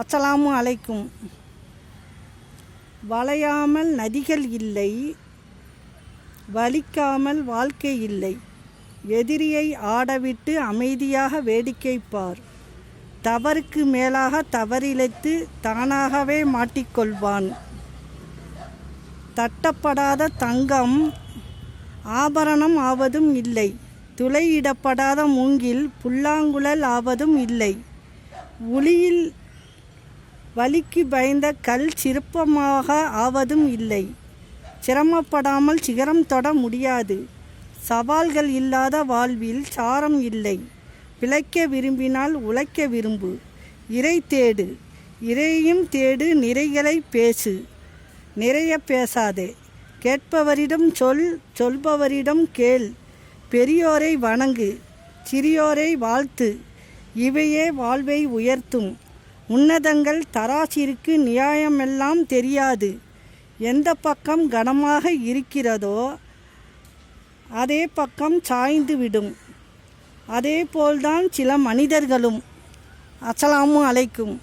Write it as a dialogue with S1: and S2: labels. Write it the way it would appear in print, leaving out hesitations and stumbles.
S1: அஸ்ஸலாமு அலைக்கும். வளையாமல் நதிகள் இல்லை, வலிக்காமல் வாழ்க்கை இல்லை. எதிரியை ஆடவிட்டு அமைதியாக வேடிக்கை பார். தவறுக்கு மேலாக தவறிழைத்து தானாகவே மாட்டிக்கொள்வான். தட்டப்படாத தங்கம் ஆபரணம் ஆவதும் இல்லை. துளையிடப்படாத மூங்கில் புல்லாங்குழல் ஆவதும் இல்லை. உளியில் வலிக்கு பயந்த கல் சிற்பமாக ஆவதும் இல்லை. சிரமப்படாமல் சிகரம் தொட முடியாது. சவால்கள் இல்லாத வாழ்வில் சாரம் இல்லை. பிழைக்க விரும்பினால் உழைக்க விரும்பு. இறை தேடு, இறையும் தேடு. நிறைகளை பேசு, நிறைய பேசாதே. கேட்பவரிடம் சொல், சொல்பவரிடம் கேள். பெரியோரை வணங்கு, சிறியோரை வாழ்த்து. இவையே வாழ்வை உயர்த்தும். உன்னதங்கள் தராசிற்கு நியாயமெல்லாம் தெரியாது. எந்த பக்கம் கனமாக இருக்கிறதோ அதே பக்கம் சாய்ந்து விடும். அதே போல்தான் சில மனிதர்களும். அஸ்ஸலாமு அலைக்கும்.